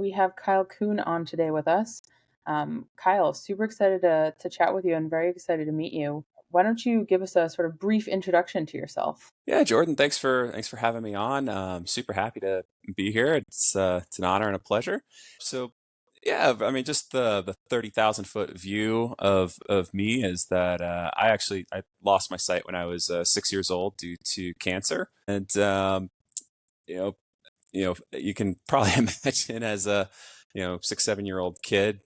we have Kyle Coon on today with us. Kyle, super excited to chat with you and very excited to meet you. Why don't you give us a sort of brief introduction to yourself? Yeah, Jordan, thanks for having me on. Super happy to be here. It's an honor and a pleasure. So, yeah, I mean, just the 30,000 foot view of me is that I lost my sight when I was 6 years old due to cancer, and you know you can probably imagine as a 6 7 year old kid,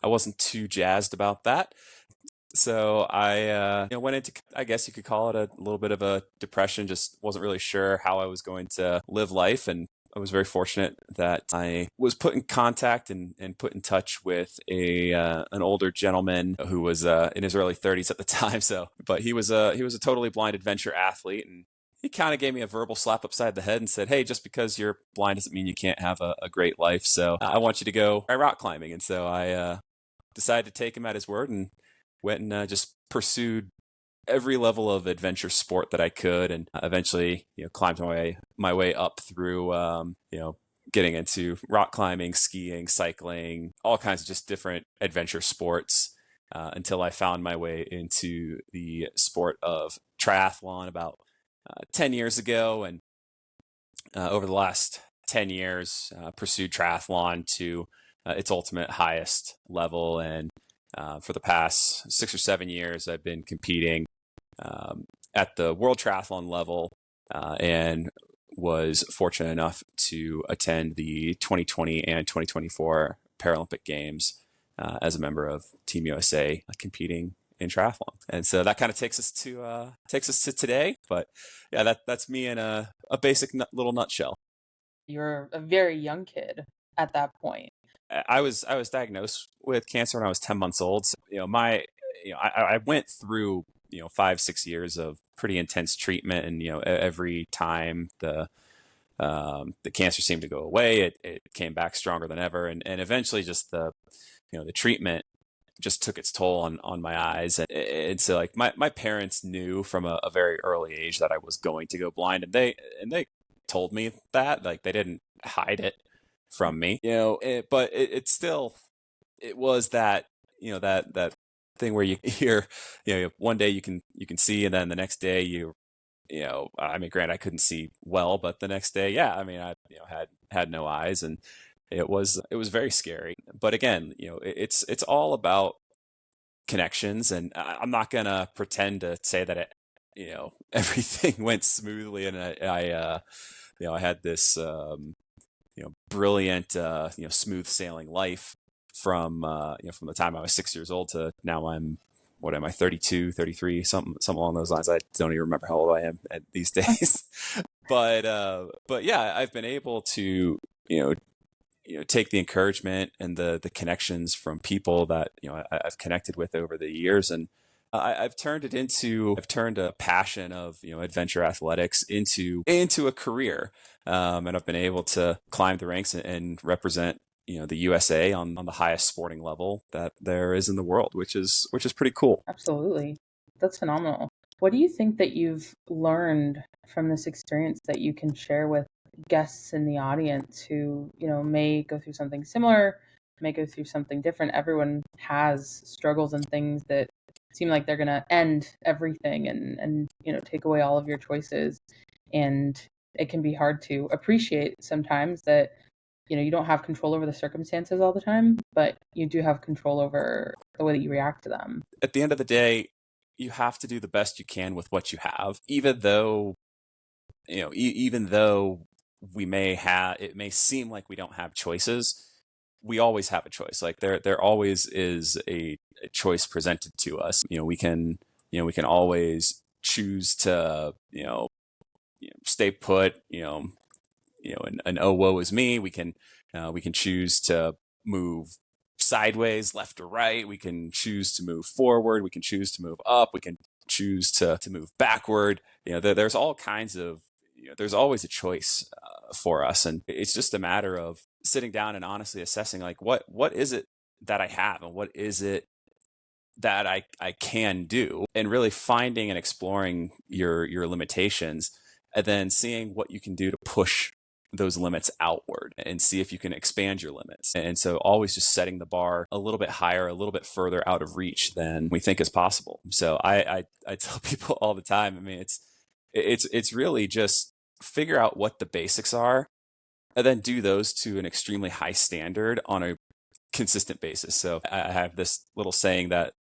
I wasn't too jazzed about that. So I went into, I guess you could call it a little bit of a depression, just wasn't really sure how I was going to live life. And I was very fortunate that I was put in contact and put in touch with an older gentleman who was in his early 30s at the time. So, but he was a totally blind adventure athlete, and he kind of gave me a verbal slap upside the head and said, "Hey, just because you're blind doesn't mean you can't have a great life. So I want you to go try rock climbing." And so I decided to take him at his word and went and just pursued every level of adventure sport that I could, and eventually, climbed my way up through, getting into rock climbing, skiing, cycling, all kinds of just different adventure sports, until I found my way into the sport of triathlon about 10 years ago, and over the last 10 years, pursued triathlon to its ultimate highest level. And for the past 6 or 7 years, I've been competing at the world triathlon level, and was fortunate enough to attend the 2020 and 2024 Paralympic Games as a member of Team USA competing in triathlon. And so that kind of takes us to today. But yeah, that's me in a basic little nutshell. You're a very young kid at that point. I was diagnosed with cancer when I was 10 months old. So, I went through 5 6 years of pretty intense treatment, and every time the cancer seemed to go away, it came back stronger than ever, and eventually just the treatment just took its toll on my eyes, and so like my parents knew from a very early age that I was going to go blind, and they told me that, like, they didn't hide it from me, but it still, it was that, that thing where you hear, one day you can see, and then the next day I mean, granted, I couldn't see well, but the next day, yeah, I mean, I had no eyes, and it was very scary. But again, it's all about connections, and I'm not gonna pretend to say that everything went smoothly, and I had this brilliant smooth sailing life from the time I was 6 years old to now I'm, what am I, 32, 33, something along those lines. I don't even remember how old I am these days. But yeah, I've been able to take the encouragement and the connections from people that I've connected with over the years, and I've turned a passion of adventure athletics into a career, and I've been able to climb the ranks and represent the USA on the highest sporting level that there is in the world, which is pretty cool. Absolutely. That's phenomenal. What do you think that you've learned from this experience that you can share with guests in the audience who, may go through something similar, may go through something different? Everyone has struggles and things that seem like they're going to end everything and take away all of your choices. And it can be hard to appreciate sometimes that, you don't have control over the circumstances all the time, but you do have control over the way that you react to them. At the end of the day, you have to do the best you can with what you have, even though even though it may seem like we don't have choices. We always have a choice. Like there always is a choice presented to us. We can always choose to stay put, and oh, woe is me. We can choose to move sideways, left or right. We can choose to move forward. We can choose to move up. We can choose to move backward. There's all kinds of, there's always a choice for us, and it's just a matter of sitting down and honestly assessing, like, what is it that I have, and what is it that I can do, and really finding and exploring your limitations, and then seeing what you can do to push those limits outward and see if you can expand your limits. And so always just setting the bar a little bit higher, a little bit further out of reach than we think is possible. So I tell people all the time, I mean, it's really just figure out what the basics are and then do those to an extremely high standard on a consistent basis. So I have this little saying that,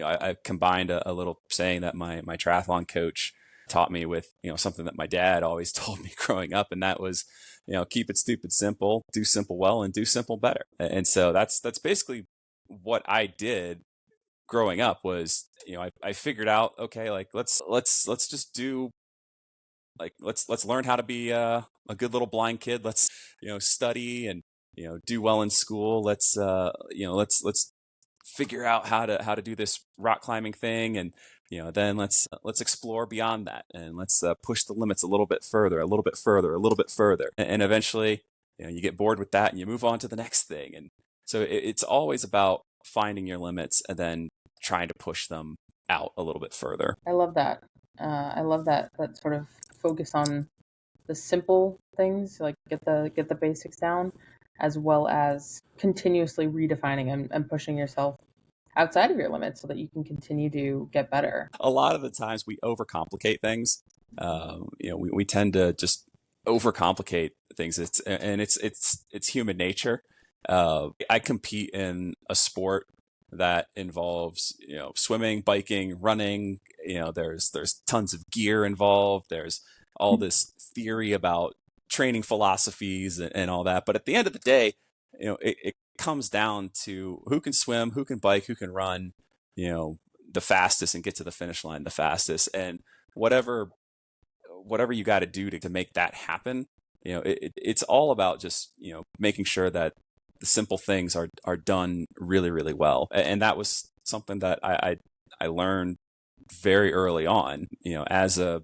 I combined a little saying that my triathlon coach taught me with, something that my dad always told me growing up. And that was, keep it stupid simple, do simple well, and do simple better. And so that's basically what I did growing up was, I figured out, okay, like let's just do like let's learn how to be a good little blind kid. Let's study and do well in school. Let's figure out how to do this rock climbing thing, and then let's explore beyond that, and let's push the limits a little bit further, a little bit further, a little bit further, and eventually you get bored with that and you move on to the next thing. And so it's always about finding your limits and then trying to push them out a little bit further. I love that. I love that sort of focus on the simple things, like get the basics down, as well as continuously redefining and pushing yourself outside of your limits so that you can continue to get better. A lot of the times we overcomplicate things. We tend to just overcomplicate things. It's human nature. I compete in a sport that involves swimming, biking, running. There's tons of gear involved. There's all this theory about training philosophies and all that. But at the end of the day, it comes down to who can swim, who can bike, who can run, the fastest and get to the finish line the fastest. And whatever you got to do to make that happen, it's all about just, making sure that the simple things are done really, really well. And that was something that I learned very early on, as a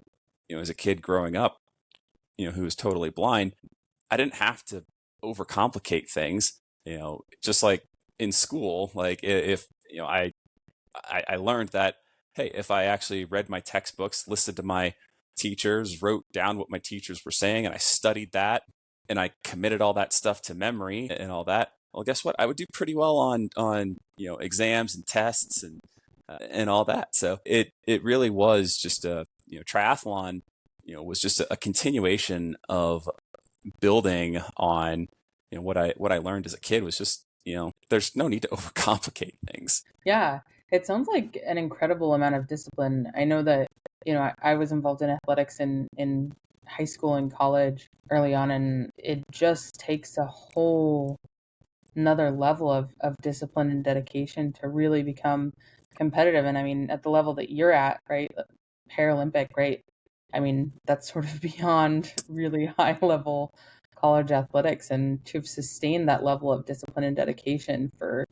kid growing up, who was totally blind. I didn't have to overcomplicate things, just like in school. Like if I learned that, hey, if I actually read my textbooks, listened to my teachers, wrote down what my teachers were saying, and I studied that, and I committed all that stuff to memory and all that, well, guess what? I would do pretty well on exams and tests and all that. So it really was just triathlon, was just a continuation of building on what I learned as a kid. Was just there's no need to overcomplicate things. Yeah, it sounds like an incredible amount of discipline. I know that, I was involved in athletics in high school and college early on, and it just takes a whole another level of discipline and dedication to really become competitive. And I mean, at the level that you're at, right? Paralympic, right? I mean, that's sort of beyond really high level college athletics, and to have sustained that level of discipline and dedication for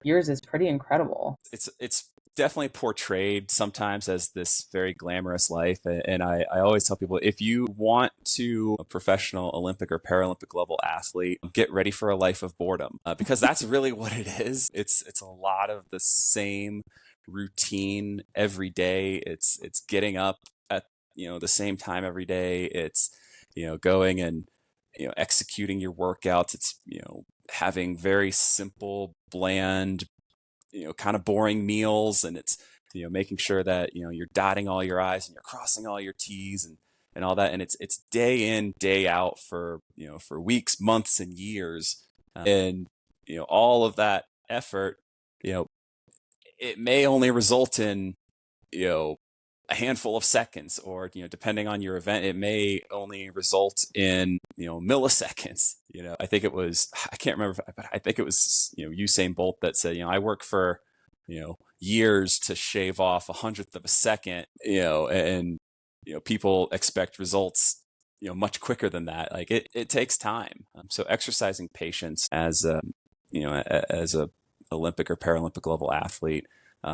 years is pretty incredible. It's definitely portrayed sometimes as this very glamorous life. And I always tell people, if you want to a professional Olympic or Paralympic level athlete, get ready for a life of boredom, because that's really what it is. It's a lot of the same routine every day. It's getting up at the same time every day. It's going and executing your workouts. It's having very simple, bland, kind of boring meals, and it's making sure that you're dotting all your I's and you're crossing all your T's and all that. And it's day in, day out for for weeks, months, and years. And all of that effort, it may only result in a handful of seconds, or depending on your event, it may only result in milliseconds. I think it was, I can't remember, but I think it was Usain Bolt that said, I work for years to shave off 1/100th of a second, and people expect results much quicker than that. Like it takes time. So exercising patience as as a Olympic or Paralympic level athlete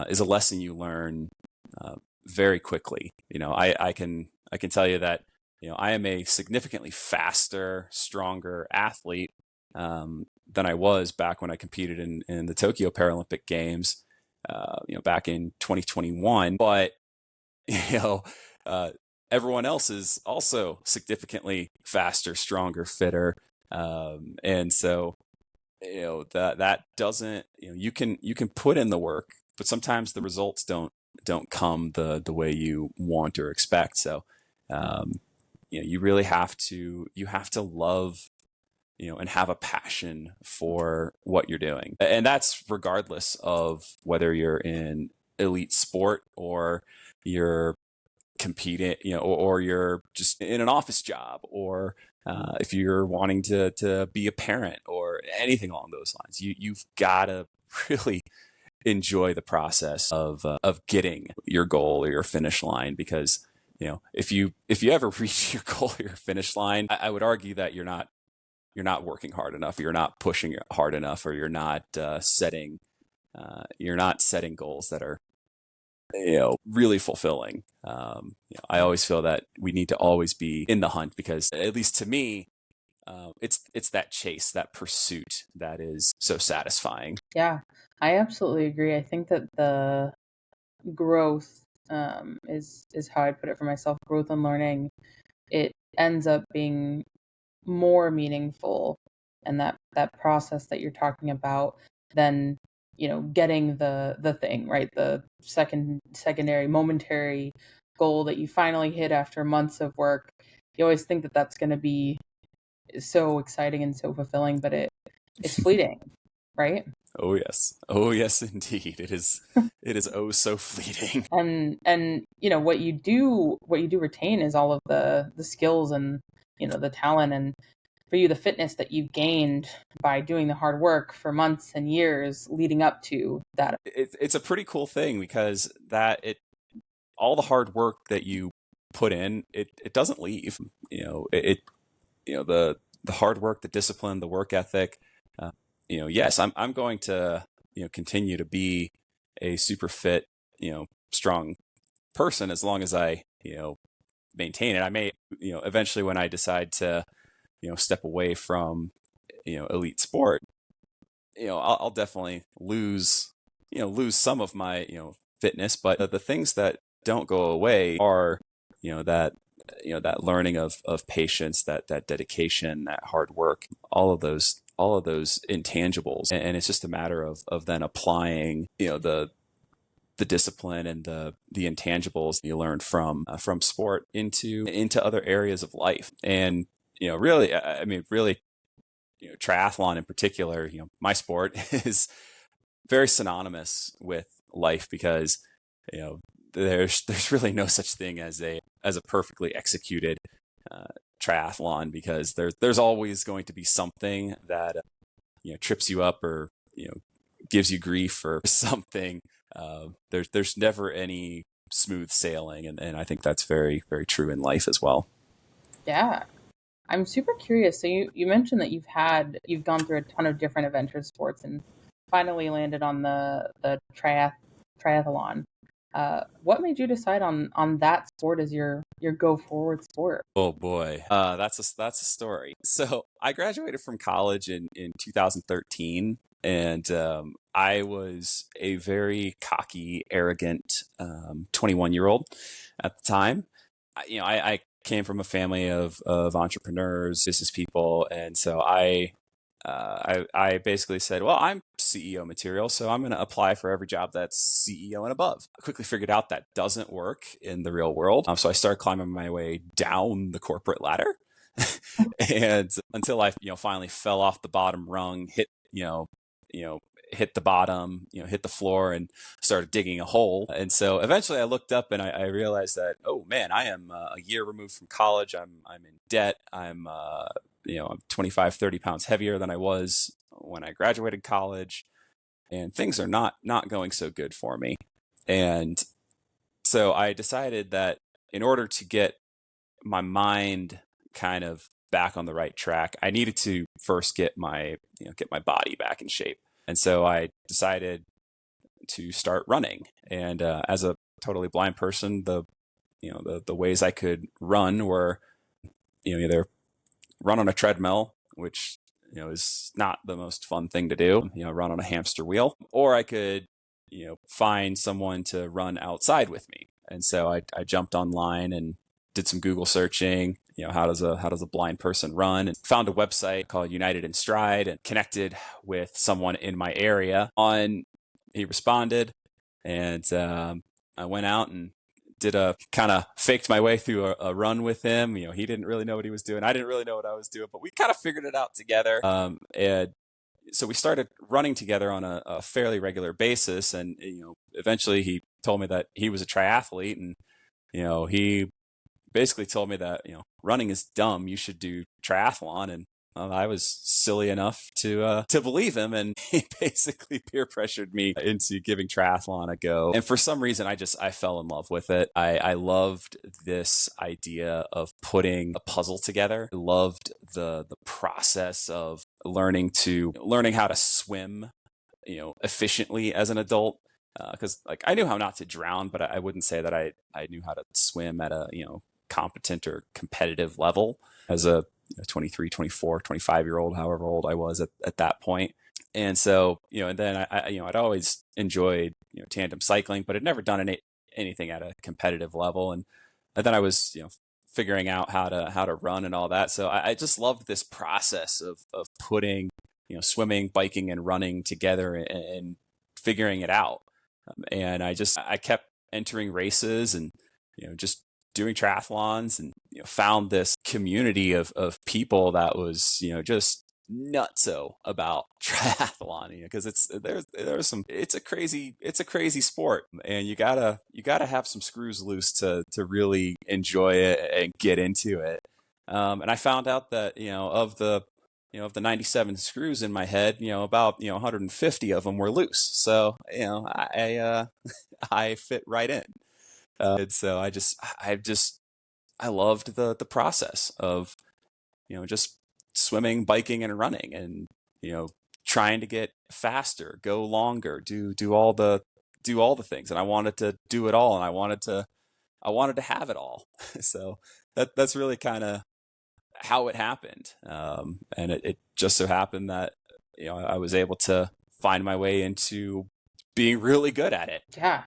is a lesson you learn very quickly. I can tell you that I am a significantly faster, stronger athlete than I was back when I competed in the Tokyo Paralympic Games, back in 2021. But everyone else is also significantly faster, stronger, fitter. And so, that doesn't, you can put in the work, but sometimes the results don't come the way you want or expect. So, um, you really you have to love, and have a passion for what you're doing. And that's regardless of whether you're in elite sport or you're competing, or you're just in an office job, or if you're wanting to be a parent or anything along those lines. You've got to really enjoy the process of getting your goal or your finish line, because if you ever reach your goal or your finish line, I would argue that you're not working hard enough, you're not pushing hard enough, or you're not setting goals that are really fulfilling. I always feel that we need to always be in the hunt, because at least to me, it's that chase, that pursuit that is so satisfying. Yeah, I absolutely agree. I think that the growth is how I put it for myself. Growth and learning, it ends up being more meaningful, and that process that you're talking about than getting the thing right, the secondary momentary goal that you finally hit after months of work. You always think that that's going to be so exciting and so fulfilling, but it's fleeting, right? Oh yes, oh yes, indeed. It is oh so fleeting. And what you do retain is all of the skills and the talent, and for you the fitness that you've gained by doing the hard work for months and years leading up to that. It's a pretty cool thing, because that it all the hard work that you put in, it doesn't leave. The hard work, the discipline, the work ethic. Yes, I'm going to continue to be a super fit, strong person, as long as I maintain it. I may eventually, when I decide to step away from elite sport, I'll definitely lose some of my fitness, but the things that don't go away are that that learning of patience, that dedication, that hard work, all of those intangibles. And it's just a matter of then applying the discipline and the intangibles you learn from sport into other areas of life. And really, I mean, really, triathlon in particular, my sport is very synonymous with life, because there's really no such thing as a perfectly executed uh, triathlon, because there's always going to be something that trips you up, or gives you grief or something. There's never any smooth sailing, and I think that's very, very true in life as well. Yeah, I'm super curious. So you mentioned that you've gone through a ton of different adventure sports and finally landed on the triathlon. What made you decide on that sport as your go forward sport? Oh boy, that's a story. So I graduated from college in 2013, and I was a very cocky, arrogant 21-year-old at the time. I came from a family of entrepreneurs, business people, and so I basically said, well, I'm CEO material, so I'm going to apply for every job that's CEO and above. I quickly figured out that doesn't work in the real world. So I started climbing my way down the corporate ladder, and until I, finally fell off the bottom rung, you know, hit the bottom, hit the floor, and started digging a hole. And so eventually I looked up, and I realized that, oh man, I am a year removed from college. I'm in debt. I'm 25, 30 pounds heavier than I was when I graduated college, and things are not going so good for me. And so I decided that in order to get my mind kind of back on the right track, I needed to first get my body back in shape. And so I decided to start running. And as a totally blind person, the ways I could run were either run on a treadmill, which is not the most fun thing to do, run on a hamster wheel, or I could find someone to run outside with me. And so I jumped online and did some Google searching, how does a blind person run, and found a website called United in Stride and connected with someone in my area. He responded, and I went out and did a kind of faked my way through a run with him. He didn't really know what he was doing. I didn't really know what I was doing, but we kind of figured it out together. And so we started running together on a fairly regular basis. And, eventually he told me that he was a triathlete, and, he basically told me that, running is dumb. You should do triathlon. And I was silly enough to believe him, and he basically peer pressured me into giving triathlon a go. And for some reason, I fell in love with it. I loved this idea of putting a puzzle together. I loved the process of learning how to swim, efficiently as an adult. Because I knew how not to drown, but I wouldn't say that I knew how to swim at a competent or competitive level as a 23, 24, 25-year-old, however old I was at that point. And so, and then I'd always enjoyed, tandem cycling, but had never done anything at a competitive level. And then I was, figuring out how to run and all that. So I just loved this process of putting, swimming, biking, and running together and figuring it out. And I kept entering races and, just doing triathlons, and found this community of people that was just nutso about triathlon, because it's a crazy sport, and you gotta have some screws loose to really enjoy it and get into it. And I found out that of the 97 screws in my head, about 150 of them were loose, so I fit right in. And so I loved the process of, just swimming, biking, and running, and, trying to get faster, go longer, do all the things. And I wanted to do it all, and I wanted to have it all. So that's really kind of how it happened. And it just so happened that, I was able to find my way into being really good at it. Yeah,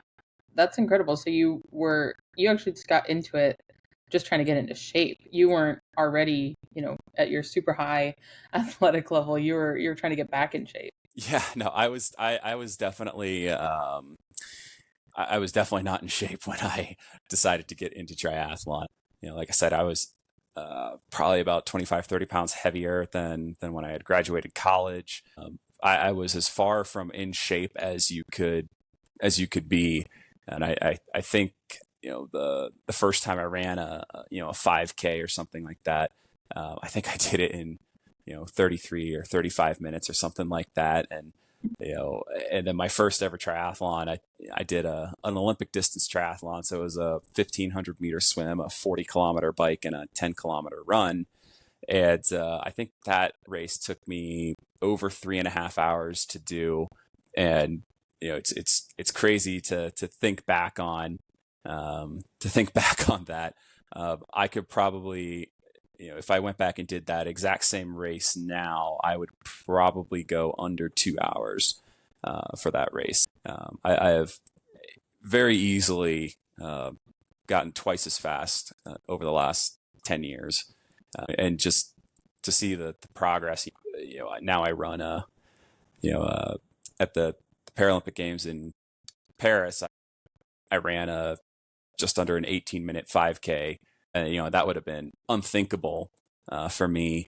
that's incredible. So you actually just got into it just trying to get into shape. You weren't already, at your super high athletic level. You were trying to get back in shape. Yeah, no, I was definitely I was definitely not in shape when I decided to get into triathlon. Like I said, I was probably about 25, 30 pounds heavier than when I had graduated college. I was as far from in shape as you could be. And I think, the first time I ran a 5K or something like that, I think I did it in, 33 or 35 minutes or something like that. And, and then my first ever triathlon, I did an Olympic distance triathlon. So it was a 1,500 meter swim, a 40-kilometer bike, and a 10-kilometer run. And I think that race took me over 3.5 hours to do. And, it's crazy to think back on, that. I could probably, if I went back and did that exact same race now, I would probably go under 2 hours for that race. I have very easily gotten twice as fast over the last 10 years. And just to see the progress, now I run at the Paralympic Games in Paris. I ran just under an 18-minute 5K. And, that would have been unthinkable for me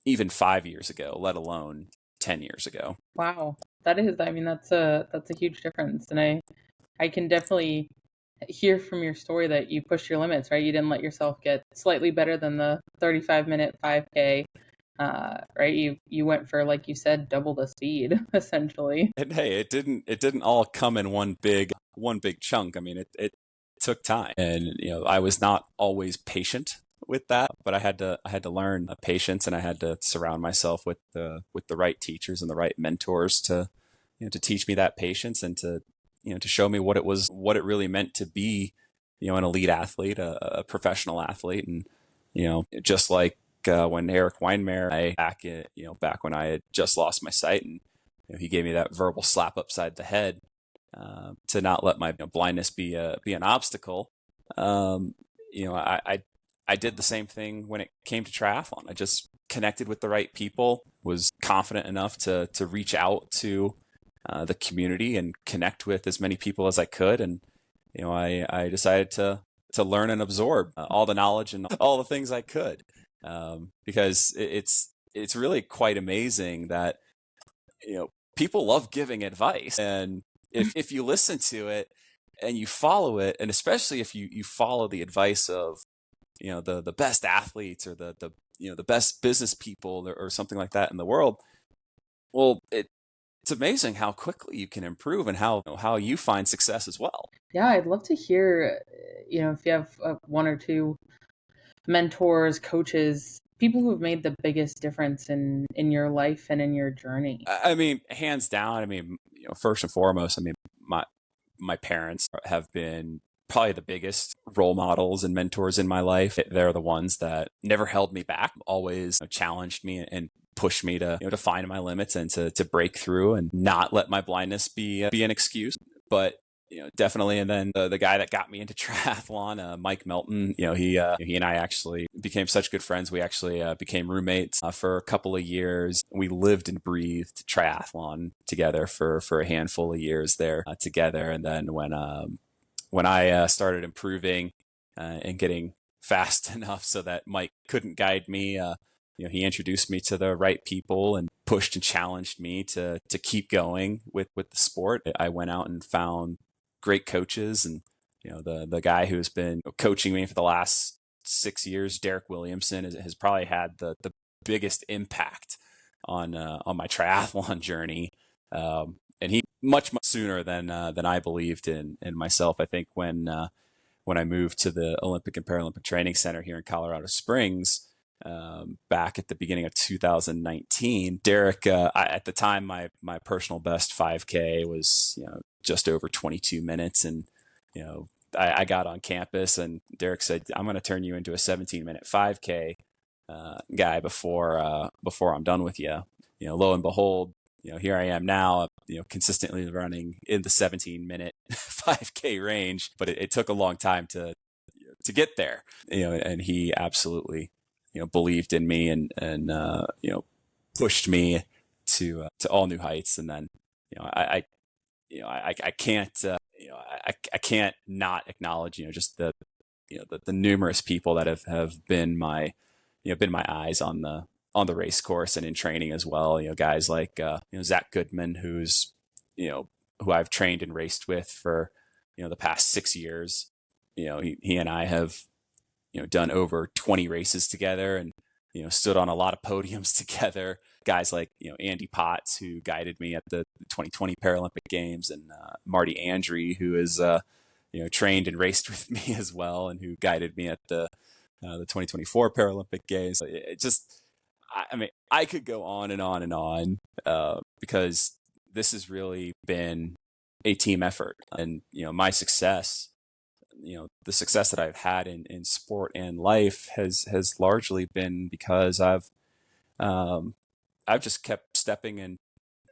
even 5 years ago, let alone 10 years ago. Wow. That's a huge difference. And I can definitely hear from your story that you pushed your limits, right? You didn't let yourself get slightly better than the 35-minute 5K. Right? You went for, like you said, double the speed, essentially. And hey, it didn't all come in one big chunk. I mean, it took time, and I was not always patient with that, but I had to learn patience, and I had to surround myself with the right teachers and the right mentors to teach me that patience, and to show me what it really meant to be an elite athlete, a professional athlete. And just like when Eric Weinmeier, back when I had just lost my sight, and he gave me that verbal slap upside the head to not let my blindness be an obstacle. I did the same thing when it came to triathlon. I just connected with the right people, was confident enough to reach out to the community and connect with as many people as I could. And, I decided to learn and absorb all the knowledge and all the things I could. Because it's really quite amazing that, people love giving advice. And if you listen to it and you follow it, and especially if you follow the advice of, the best athletes or the best business people or something like that in the world, well, it's amazing how quickly you can improve and how you find success as well. Yeah, I'd love to hear, if you have one or two mentors, coaches, people who have made the biggest difference in your life and in your journey. I mean, hands down. I mean, first and foremost, I mean, my parents have been probably the biggest role models and mentors in my life. They're the ones that never held me back, always challenged me and pushed me to find my limits and to break through and not let my blindness be an excuse. But definitely. And then the guy that got me into triathlon, Mike Melton, he and I actually became such good friends. We actually became roommates for a couple of years. We lived and breathed triathlon together for a handful of years there together. And then when I started improving and getting fast enough so that Mike couldn't guide me, he introduced me to the right people and pushed and challenged me to keep going with the sport. I went out and found great coaches, and the guy who's been coaching me for the last 6 years, Derek Williamson, has probably had the biggest impact on my triathlon journey. And he much sooner than I believed in myself. I think when I moved to the Olympic and Paralympic Training Center here in Colorado Springs, back at the beginning of 2019, Derek, at the time, my personal best 5K was, just over 22 minutes. And, I got on campus and Derek said, I'm going to turn you into a 17-minute 5K guy before I'm done with you. Lo and behold, here I am now, consistently running in the 17-minute 5K range, but it took a long time to get there, and he absolutely, believed in me and pushed me to all new heights. And then, I can't, I can't not acknowledge, just the numerous people that have been my eyes on the race course and in training as well. Guys like, Zach Goodman, who I've trained and raced with for, the past 6 years. He and I have, done over 20 races together and, stood on a lot of podiums together. Guys like, Andy Potts, who guided me at the 2020 Paralympic Games, and Marty Andre, who is, trained and raced with me as well, and who guided me at the 2024 Paralympic Games. It just, I mean, I could go on and on and on, because this has really been a team effort. And, my success, the success that I've had in sport and life has largely been because I've just kept stepping in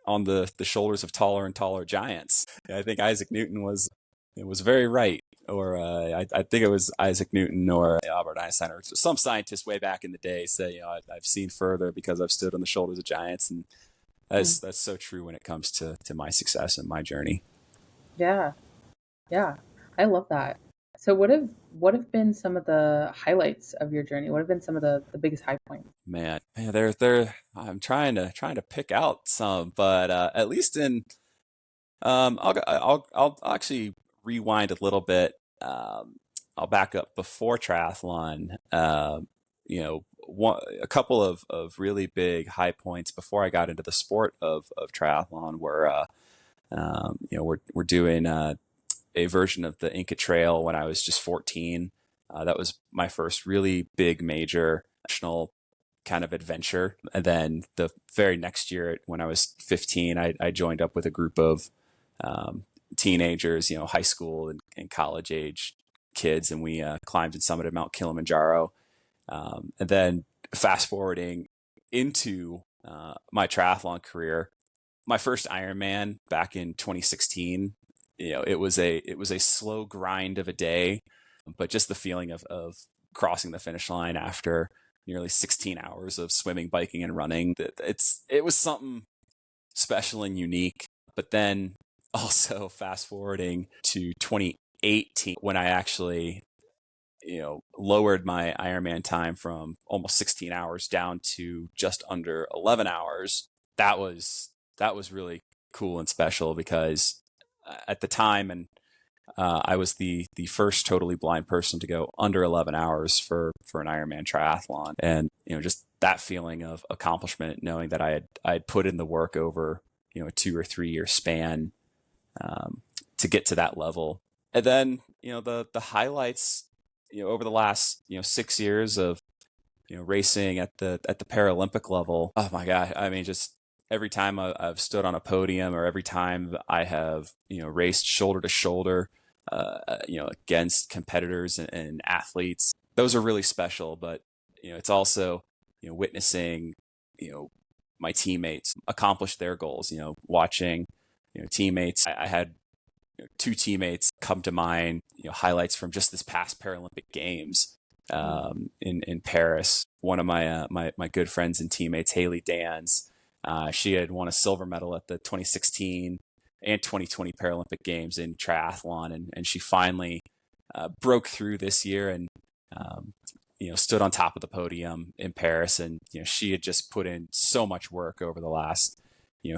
on the shoulders of taller and taller giants. I think Isaac Newton was very right, or I think it was Isaac Newton or Albert Einstein or some scientist way back in the day say, I've seen further because I've stood on the shoulders of giants. And that's so true when it comes to my success and my journey. Yeah, yeah, I love that. So what have been some of the highlights of your journey? What have been some of the biggest high points? Man, there. I'm trying to pick out some, but at least in I'll actually rewind a little bit. I'll back up before triathlon. A couple of really big high points before I got into the sport of triathlon were, we're doing a version of the Inca Trail when I was just 14. That was my first really big major national kind of adventure. And then the very next year, when I was 15, I joined up with a group of teenagers, high school and college age kids, and we climbed and summited Mount Kilimanjaro. And then fast forwarding into my triathlon career, my first Ironman back in 2016, it was a slow grind of a day. But just the feeling of crossing the finish line after nearly 16 hours of swimming, biking, and running, it was something special and unique. But then also fast forwarding to 2018, when I actually lowered my Ironman time from almost 16 hours down to just under 11 hours. That was really cool and special, because at the time, and I was the first totally blind person to go under 11 hours for an Ironman triathlon, and just that feeling of accomplishment, knowing that I had put in the work over a 2 or 3 year span to get to that level. And then the highlights over the last 6 years of racing at the Paralympic level. Oh my God! I mean, just every time I've stood on a podium, or every time I have raced shoulder to shoulder, against competitors and athletes, those are really special. But it's also witnessing my teammates accomplish their goals. Watching teammates. I had two teammates come to mind, highlights from just this past Paralympic Games in Paris. One of my good friends and teammates, Haley Dans, she had won a silver medal at the 2016 and 2020 Paralympic Games in triathlon, and she finally broke through this year and stood on top of the podium in Paris. And she had just put in so much work over the last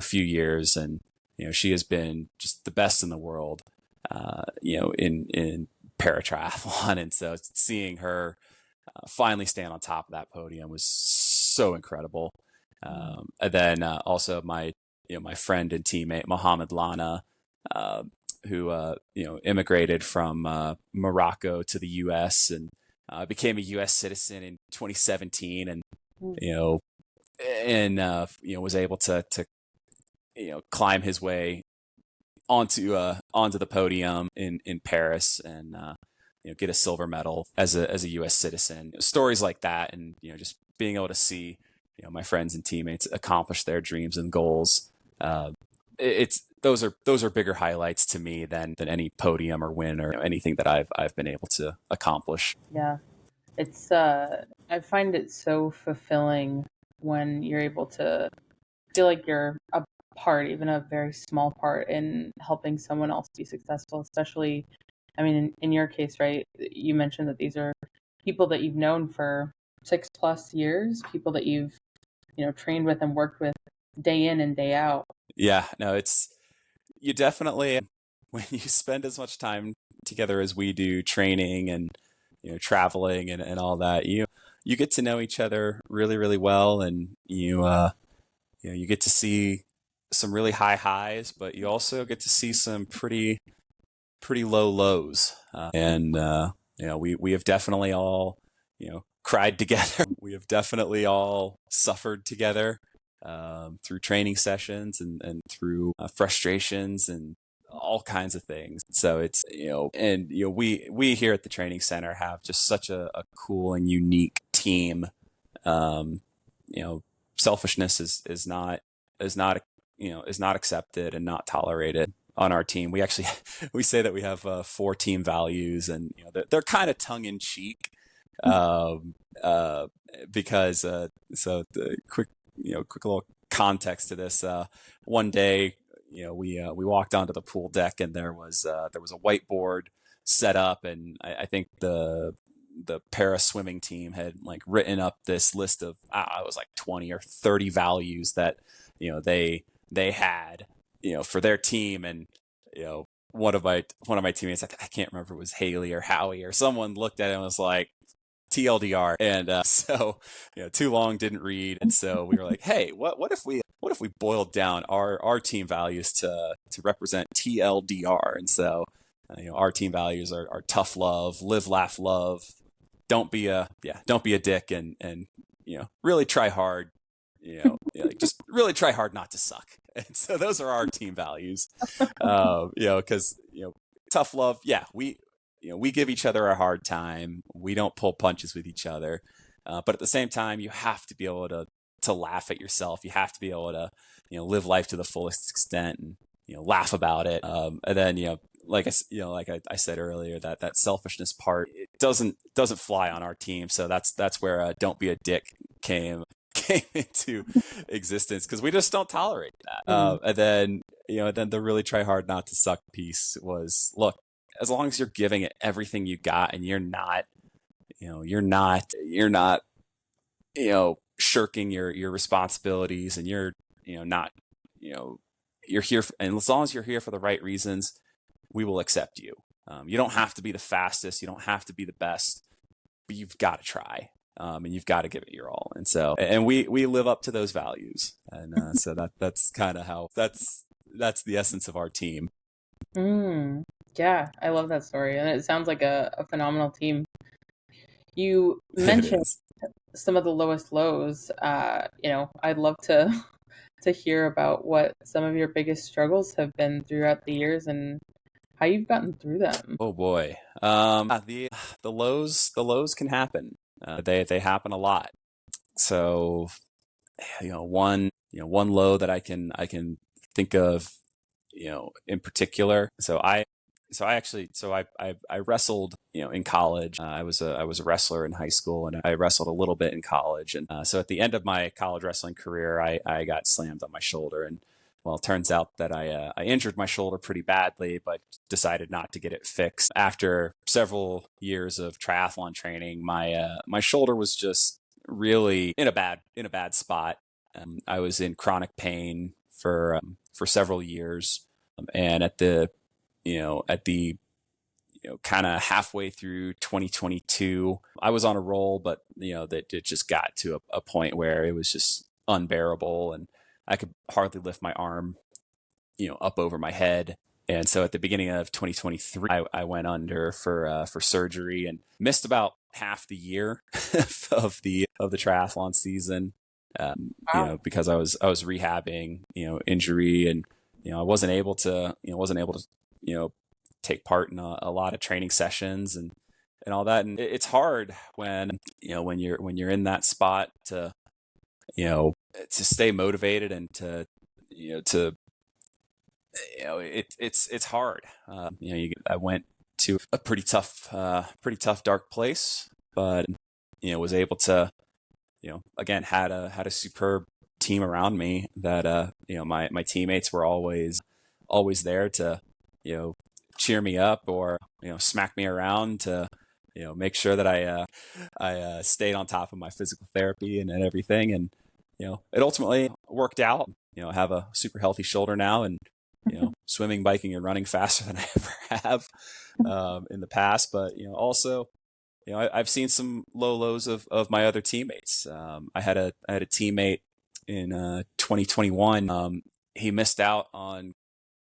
few years, and she has been just the best in the world, in paratriathlon. And so seeing her finally stand on top of that podium was so incredible. And then also my friend and teammate Mohamed Lana, who immigrated from Morocco to the U.S. and became a U.S. citizen in 2017, and was able to climb his way onto the podium in Paris, and get a silver medal as a U.S. citizen. Stories like that, and just being able to see my friends and teammates accomplish their dreams and goals. Those are bigger highlights to me than any podium or win or anything that I've been able to accomplish. Yeah, it's I find it so fulfilling when you're able to feel like you're a part, even a very small part, in helping someone else be successful. Especially, I mean, in your case, right? You mentioned that these are people that you've known for 6+ years, people that you've trained with and worked with day in and day out. Yeah, no, you definitely, when you spend as much time together as we do, training and traveling and all that, you get to know each other really, really well, and you get to see some really high highs, but you also get to see some pretty low lows. And we have definitely all cried together. We have definitely all suffered together through training sessions and through frustrations and all kinds of things. So it's we here at the training center have just such a cool and unique team. Selfishness is not accepted and not tolerated on our team. We actually we say that we have 4 team values, and they're kind of tongue in cheek, because so the quick little context to this. One day, we walked onto the pool deck, and there was a whiteboard set up, and I think the para swimming team had written up this list of it was 20 or 30 values that they had for their team. And one of my teammates, I can't remember if it was Haley or Howie or someone, looked at it and was like, TLDR. And so too long, didn't read, and so we were like, hey, what if we boiled down our team values to represent TLDR? And so our team values are tough love, live, laugh, love, don't be a dick, and really try hard, just really try hard not to suck. And so those are our team values. Because tough love, we give each other a hard time. We don't pull punches with each other, but at the same time, you have to be able to laugh at yourself. You have to be able to live life to the fullest extent and laugh about it. And then like I said earlier, that selfishness part, it doesn't fly on our team. So that's where don't be a dick came came into existence, because we just don't tolerate that. Mm. And then then the really try hard not to suck piece was, look, as long as you're giving it everything you got, and you're not shirking your responsibilities, and you're not you're here and as long as you're here for the right reasons, we will accept you. You don't have to be the fastest, you don't have to be the best, but you've got to try, and you've got to give it your all. And so, and we live up to those values, and so that's kind of how that's the essence of our team. Mm. Yeah, I love that story, and it sounds like a phenomenal team. You It mentioned is. some of the lowest lows. I'd love to to hear about what some of your biggest struggles have been throughout the years and how you've gotten through them. Oh boy. The lows can happen. They happen a lot. So one low that I can think of, in particular. So I wrestled, in college. I was a wrestler in high school, and I wrestled a little bit in college. And so at the end of my college wrestling career, I got slammed on my shoulder, and well, it turns out that I injured my shoulder pretty badly, but decided not to get it fixed. After several years of triathlon training, my shoulder was just really in a bad spot. I was in chronic pain for several years, and at the kind of halfway through 2022, I was on a roll, but that it just got to a point where it was just unbearable, and I could hardly lift my arm up over my head. And so at the beginning of 2023, I went under for surgery, and missed about half the year of the triathlon season, Wow. because I was rehabbing, injury, and I wasn't able to take part in a lot of training sessions, and all that. And it's hard when you're in that spot to stay motivated, and it's hard. I went to a pretty tough dark place, but was able to, again, had a superb team around me, that my teammates were always there to you know cheer me up, or smack me around, to make sure that I stayed on top of my physical therapy, and everything. And it ultimately worked out. I have a super healthy shoulder now, and swimming, biking, and running faster than I ever have in the past. But also, I've seen some low lows of my other teammates. I had a teammate in 2021. He missed out on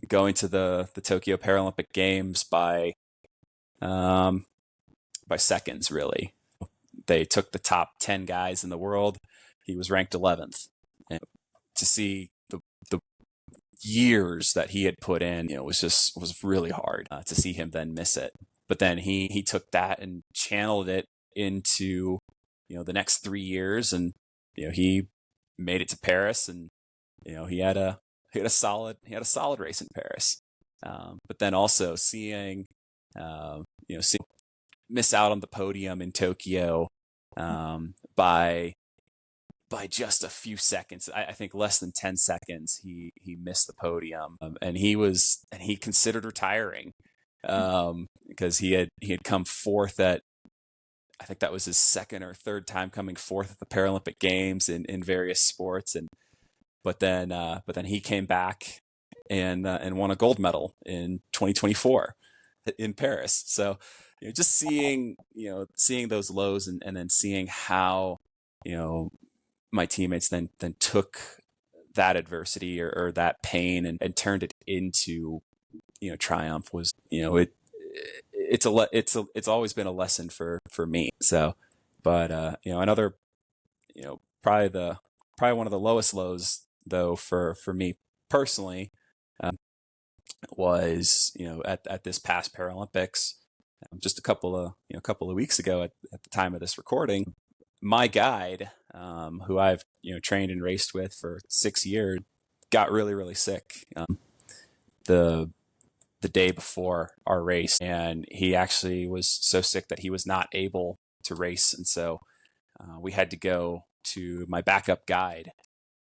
going to the Tokyo Paralympic Games by seconds, really. They took the top 10 guys in the world. He was ranked 11th. And to see the years that he had put in, was really hard, to see him then miss it. But then he took that and channeled it into the next 3 years, and he made it to Paris, and he had a solid race in Paris. But then also seeing miss out on the podium in Tokyo, by just a few seconds. I think less than 10 seconds. He missed the podium, and he considered retiring, because he had come fourth at, I think that was his second or third time coming fourth at the Paralympic Games in various sports. And but then he came back and won a gold medal in 2024 in Paris. So just seeing those lows, and then seeing how my teammates then took that adversity, or that pain, and turned it into triumph, was it's always been a lesson for me. So, but another, probably one of the lowest lows, though, for me personally, was at this past Paralympics, just a couple of weeks ago, at the time of this recording. My guide, who I've trained and raced with for 6 years, got really, really sick. The the day before our race, and he actually was so sick that he was not able to race, and so we had to go to my backup guide,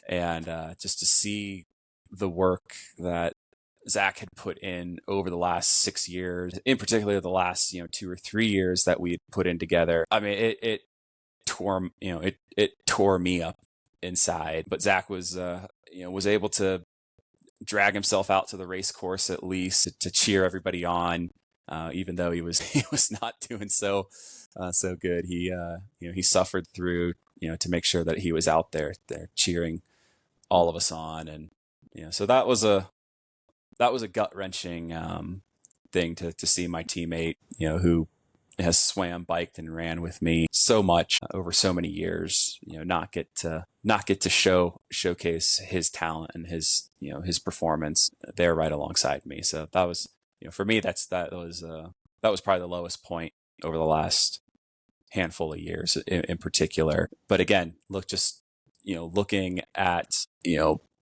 and just to see the work that Zach had put in over the last 6 years, in particular the last 2 or 3 years that we had put in together. I mean, it tore it tore me up inside. But Zach was was able to drag himself out to the race course at least to cheer everybody on, even though he was he was not doing so good. He suffered through to make sure that he was out there cheering all of us on, and so that was a gut wrenching thing to see my teammate, who has swam, biked, and ran with me so much over so many years, not get to showcase his talent and his performance there right alongside me. So that was, for me, that was probably the lowest point over the last handful of years in particular. But again, looking at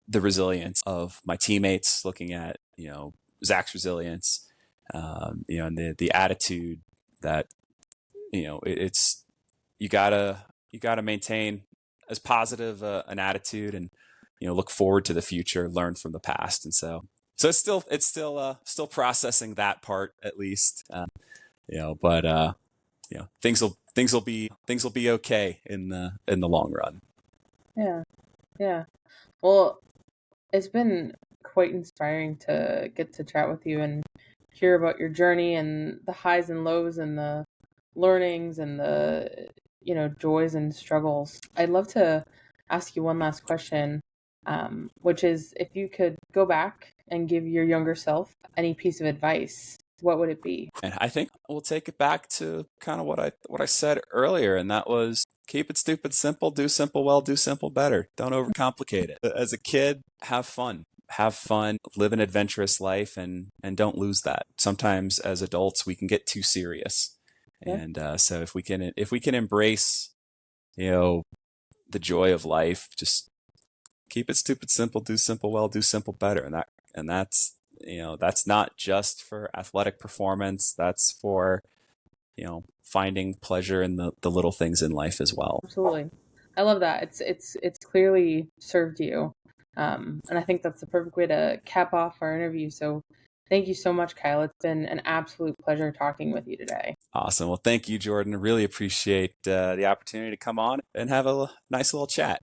the resilience of my teammates, looking at Zach's resilience, and the attitude that it's you gotta maintain as positive an attitude, and look forward to the future, learn from the past. And so it's still processing that part at least, but things will be okay in the long run. Yeah. Well, it's been quite inspiring to get to chat with you and hear about your journey and the highs and lows and the learnings and the joys and struggles. I'd love to ask you one last question, which is, if you could go back and give your younger self any piece of advice, what would it be? And I think we'll take it back to kind of what I said earlier, and that was keep it stupid simple, do simple well, do simple better. Don't overcomplicate it. As a kid, have fun. Live an adventurous life, and don't lose that. Sometimes as adults we can get too serious. Yeah. And so if we can embrace the joy of life, just keep it stupid simple, do simple well, do simple better. And that's not just for athletic performance. That's for finding pleasure in the little things in life as well. Absolutely. I love that. It's clearly served you. And I think that's the perfect way to cap off our interview. So thank you so much, Kyle. It's been an absolute pleasure talking with you today. Awesome. Well, thank you, Jordan. I really appreciate the opportunity to come on and have a nice little chat.